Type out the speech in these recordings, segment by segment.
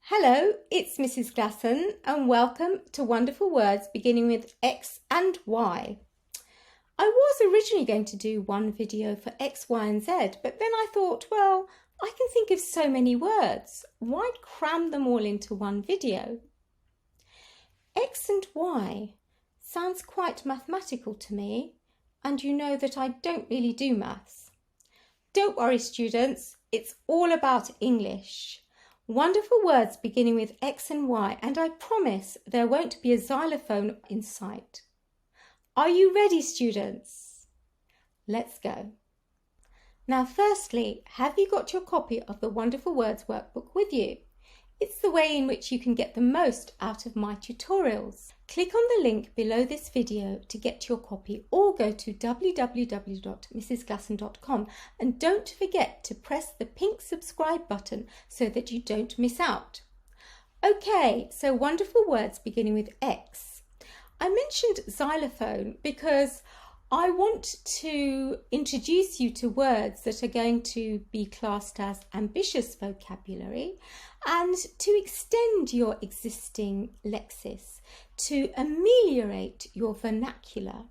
Hello, it's Mrs. Glasson and welcome to Wonderful Words beginning with X and Y. I was originally going to do one video for X, Y and Z, but then I thought, well, I can think of so many words. Why cram them all into one video? X and Y sounds quite mathematical to me, and you know that I don't really do maths. Don't worry, students, it's all about English. Wonderful words beginning with X and Y, and I promise there won't be a xylophone in sight. Are you ready, students? Let's go. Now, firstly, have you got your copy of the Wonderful Words workbook with you? It's the way in which you can get the most out of my tutorials. Click on the link below this video to get your copy or go to www.mrsglasson.com and don't forget to press the pink subscribe button so that you don't miss out. Okay, so wonderful words beginning with X. I mentioned xylophone because I want to introduce you to words that are going to be classed as ambitious vocabulary and to extend your existing lexis, to ameliorate your vernacular.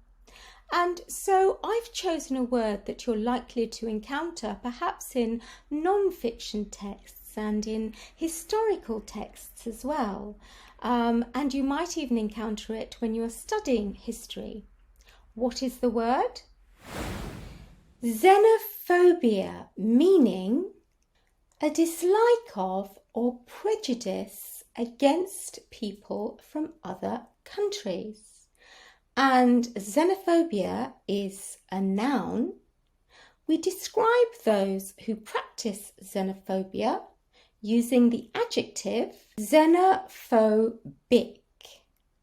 And so I've chosen a word that you're likely to encounter perhaps in non-fiction texts and in historical texts as well. And you might even encounter it when you're studying history. What is the word? Xenophobia, meaning a dislike of or prejudice against people from other countries. And xenophobia is a noun. We describe those who practice xenophobia using the adjective xenophobic.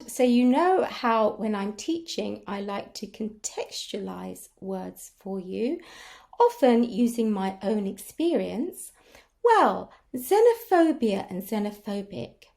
So you know how when I'm teaching I like to contextualize words for you, often using my own experience. Well, xenophobia and xenophobic.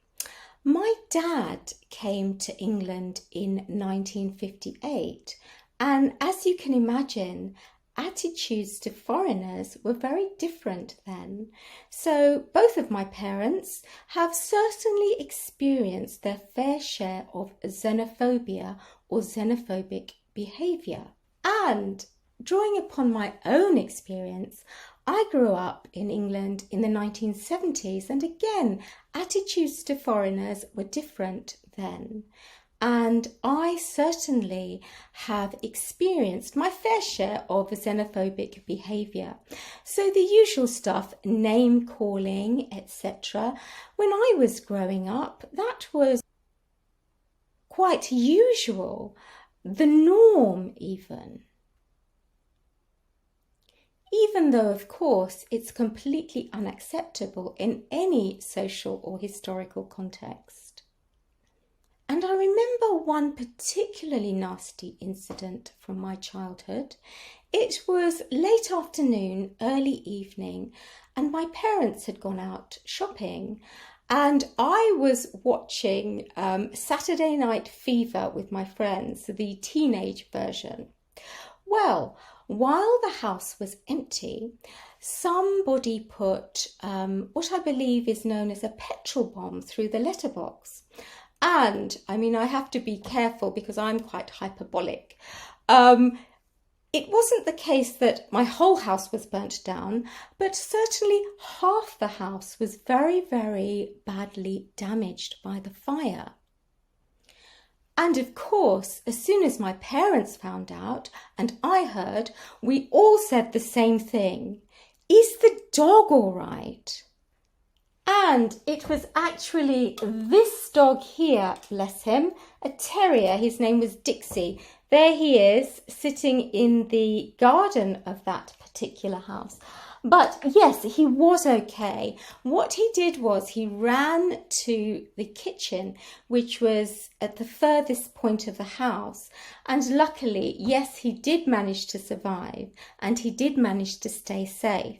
My dad came to England in 1958 and as you can imagine, attitudes to foreigners were very different then. So both of my parents have certainly experienced their fair share of xenophobia or xenophobic behaviour. And drawing upon my own experience, I grew up in England in the 1970s and again, attitudes to foreigners were different then. And I certainly have experienced my fair share of xenophobic behaviour. So the usual stuff, name calling, etc. When I was growing up, that was quite usual, the norm even. Even though, of course, it's completely unacceptable in any social or historical context. And I remember one particularly nasty incident from my childhood. It was late afternoon, early evening, and my parents had gone out shopping. And I was watching Saturday Night Fever with my friends, the teenage version. Well, while the house was empty, somebody put what I believe is known as a petrol bomb through the letterbox. And, I mean, I have to be careful because I'm quite hyperbolic. It wasn't the case that my whole house was burnt down, but certainly half the house was very, very badly damaged by the fire. And of course, as soon as my parents found out and I heard, we all said the same thing. Is the dog all right? And it was actually this dog here, bless him, a terrier. His name was Dixie. There he is, sitting in the garden of that particular house. But yes, he was okay. What he did was he ran to the kitchen, which was at the furthest point of the house. And luckily, yes, he did manage to survive and he did manage to stay safe.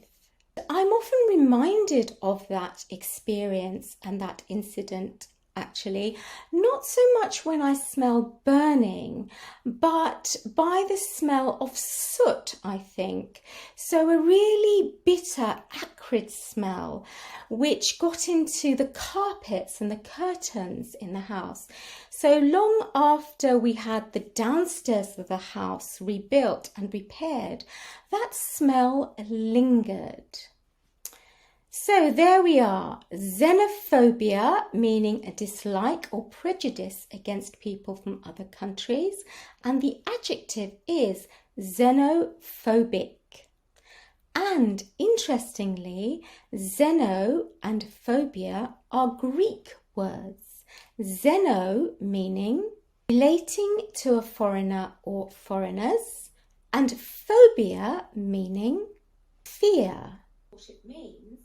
I'm often reminded of that experience and that incident actually, not so much when I smell burning, but by the smell of soot, I think. So a really bitter, acrid smell, which got into the carpets and the curtains in the house. So long after we had the downstairs of the house rebuilt and repaired, that smell lingered. So there we are, xenophobia, meaning a dislike or prejudice against people from other countries, and the adjective is xenophobic. And interestingly, xeno and phobia are Greek words. Xeno meaning relating to a foreigner or foreigners, and phobia meaning fear. What it means.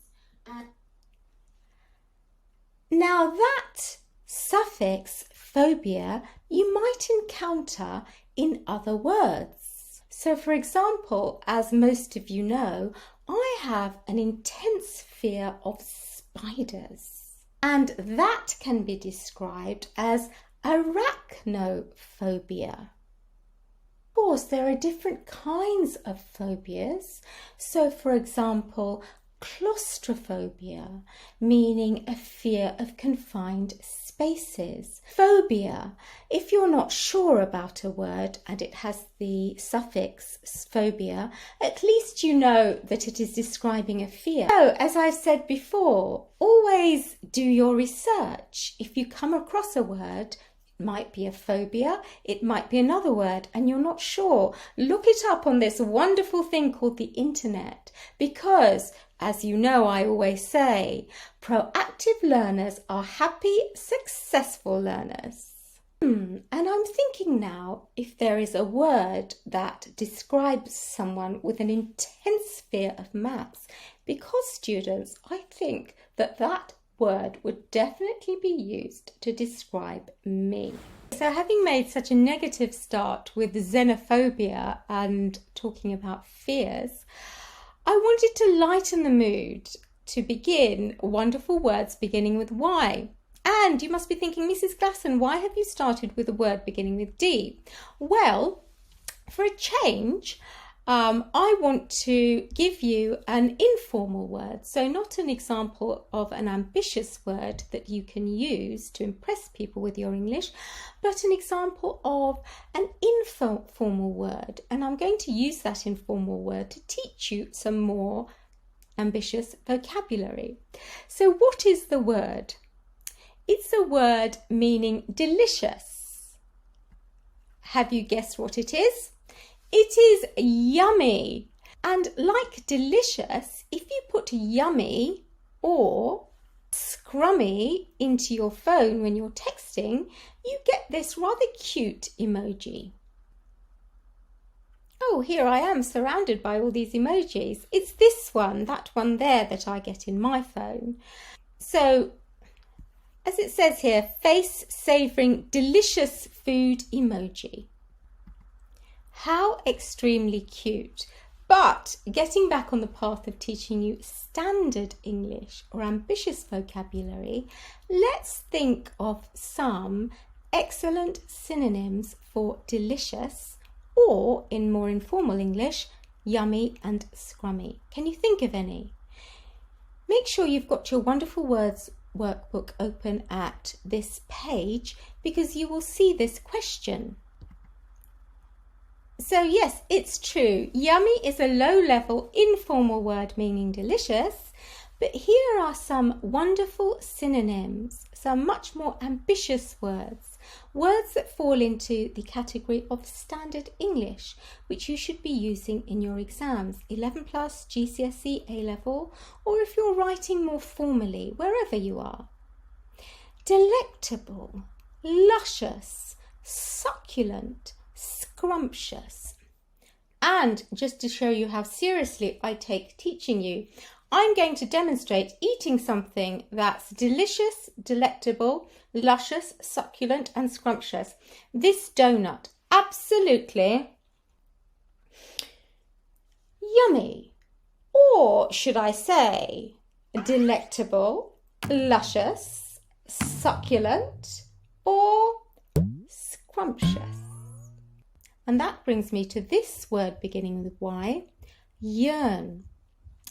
Now that suffix phobia you might encounter in other words. So for example, as most of you know, I have an intense fear of spiders, and that can be described as arachnophobia. Of course, there are different kinds of phobias. So for example, claustrophobia, meaning a fear of confined spaces. Phobia, if you're not sure about a word and it has the suffix phobia, at least you know that it is describing a fear. So, as I've said before, always do your research. If you come across a word, it might be a phobia, it might be another word, and you're not sure, look it up on this wonderful thing called the internet, because as you know, I always say, proactive learners are happy, successful learners. And I'm thinking now if there is a word that describes someone with an intense fear of maths, because students, I think that that word would definitely be used to describe me. So having made such a negative start with xenophobia and talking about fears, I wanted to lighten the mood to begin wonderful words beginning with Y. And you must be thinking, Mrs. Glasson, why have you started with a word beginning with D? Well, for a change, I want to give you an informal word. So not an example of an ambitious word that you can use to impress people with your English, but an example of an informal word. And I'm going to use that informal word to teach you some more ambitious vocabulary. So what is the word? It's a word meaning delicious. Have you guessed what it is? It is yummy. And like delicious, if you put yummy or scrummy into your phone when you're texting, you get this rather cute emoji. Oh, here I am surrounded by all these emojis. It's this one, that one there that I get in my phone. So, as it says here, face savouring delicious food emoji. How extremely cute. But getting back on the path of teaching you standard English or ambitious vocabulary, let's think of some excellent synonyms for delicious, or in more informal English, yummy and scrummy. Can you think of any? Make sure you've got your wonderful words workbook open at this page, because you will see this question. So yes, it's true. Yummy is a low-level informal word meaning delicious, but here are some wonderful synonyms, some much more ambitious words, words that fall into the category of standard English, which you should be using in your exams, 11+, GCSE, A-level, or if you're writing more formally, wherever you are. Delectable, luscious, succulent, scrumptious. And just to show you how seriously I take teaching you, I'm going to demonstrate eating something that's delicious, delectable, luscious, succulent and scrumptious. This donut, absolutely yummy. Or should I say delectable, luscious, succulent or scrumptious. And that brings me to this word beginning with Y, yearn.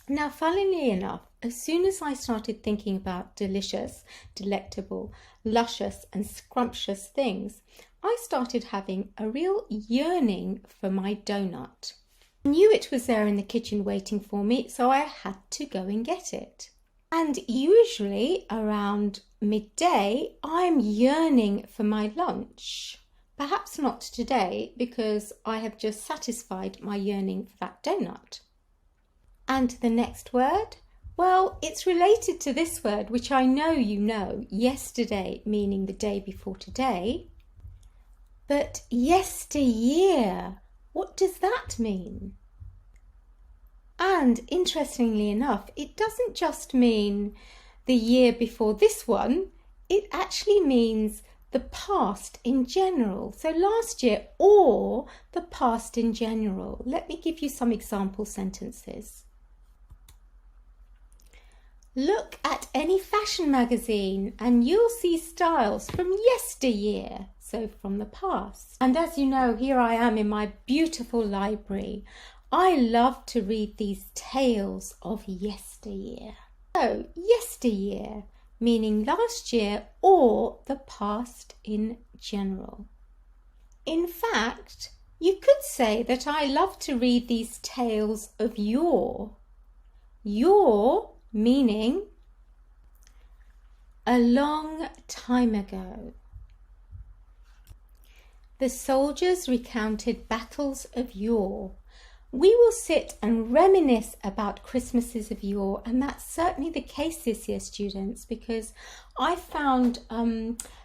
Now, funnily enough, as soon as I started thinking about delicious, delectable, luscious and scrumptious things, I started having a real yearning for my donut. I knew it was there in the kitchen waiting for me, so I had to go and get it. And usually around midday, I'm yearning for my lunch. Perhaps not today, because I have just satisfied my yearning for that donut. And the next word? Well, it's related to this word, which I know you know, yesterday meaning the day before today. But yesteryear, what does that mean? And interestingly enough, it doesn't just mean the year before this one, it actually means the past in general. So last year or the past in general. Let me give you some example sentences. Look at any fashion magazine and you'll see styles from yesteryear, so from the past. And as you know, here I am in my beautiful library. I love to read these tales of yesteryear. So, yesteryear, meaning last year or the past in general. In fact, you could say that I love to read these tales of yore. Yore meaning a long time ago. The soldiers recounted battles of yore. We will sit and reminisce about Christmases of yore, and that's certainly the case this year, students, because I found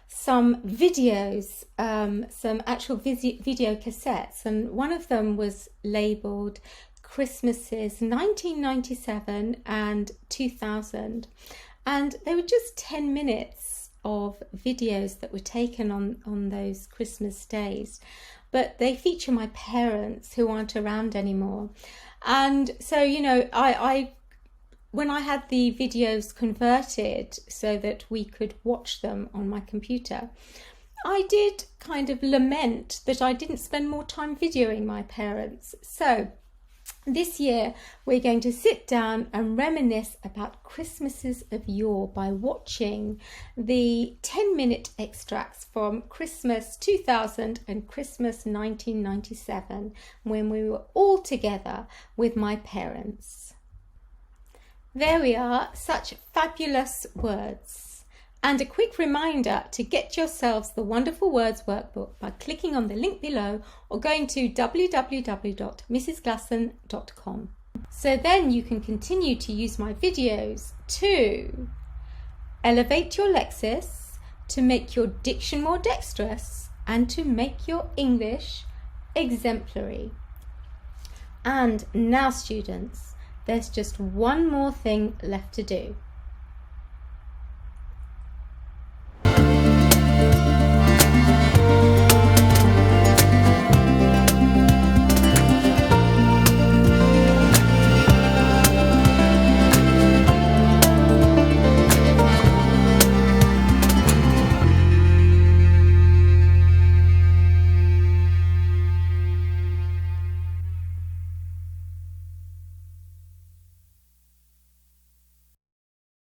some videos, some actual video cassettes, and one of them was labelled Christmases 1997 and 2000, and they were just 10 minutes of videos that were taken on those Christmas days, but they feature my parents who aren't around anymore. And so, you know, I when I had the videos converted so that we could watch them on my computer, I did kind of lament that I didn't spend more time videoing my parents. So this year we're going to sit down and reminisce about Christmases of yore by watching the 10-minute extracts from Christmas 2000 and Christmas 1997, when we were all together with my parents. There we are, such fabulous words. And a quick reminder to get yourselves the Wonderful Words workbook by clicking on the link below or going to www.mrsglasson.com. So then you can continue to use my videos to elevate your Lexis, to make your diction more dexterous, and to make your English exemplary. And now, students, there's just one more thing left to do.